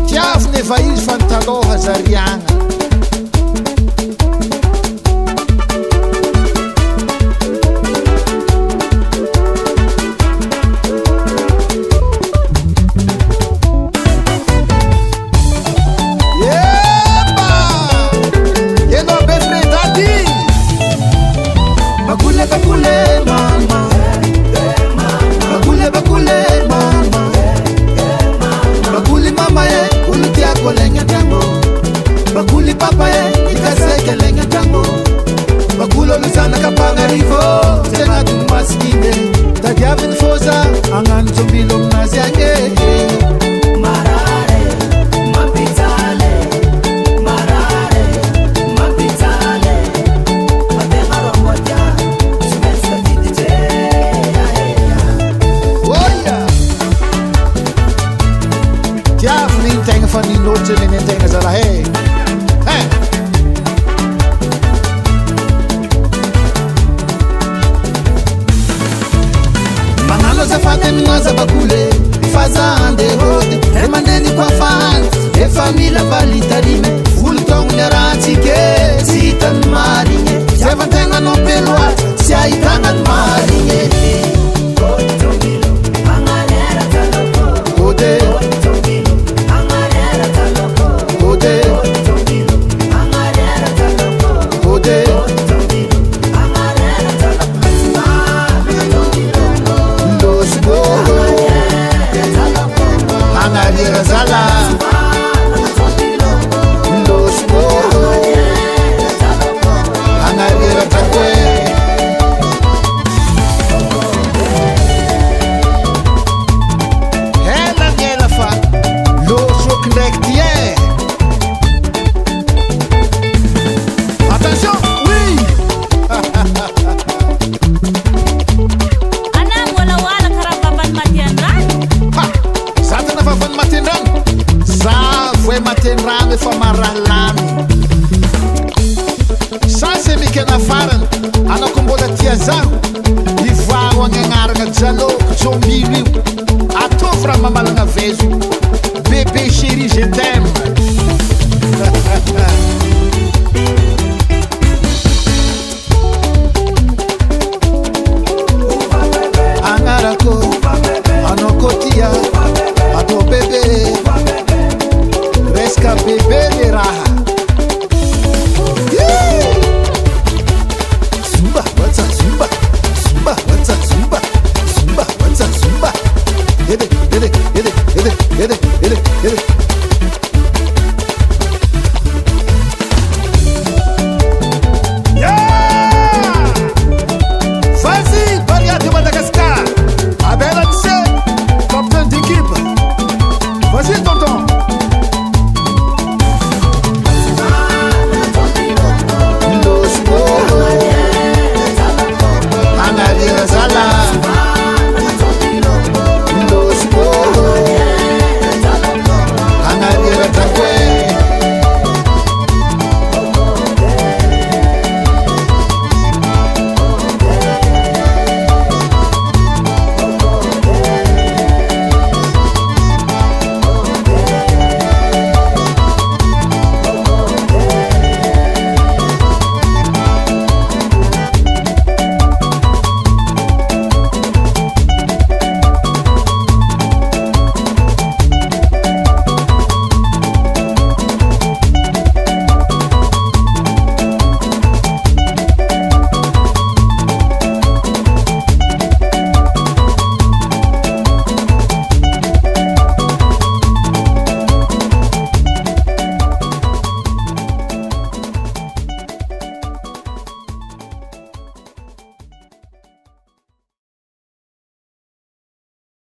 tiafiny efa izy fa nitaloha zariagna bakuli papa ikaseke lenga tango bakulo lusana kapanga rivo tena tumaskine tadiavin fosa angan zombilo mnaziange marare mapitale marare mapitale matema romoja sumeska tidije oya tiafni tenga fani noche le tenga zala hey Fateminaza bakule fazande hode emaneni kwa fans e famila valitarime full tong neratike sitan marine seventenga no pelwa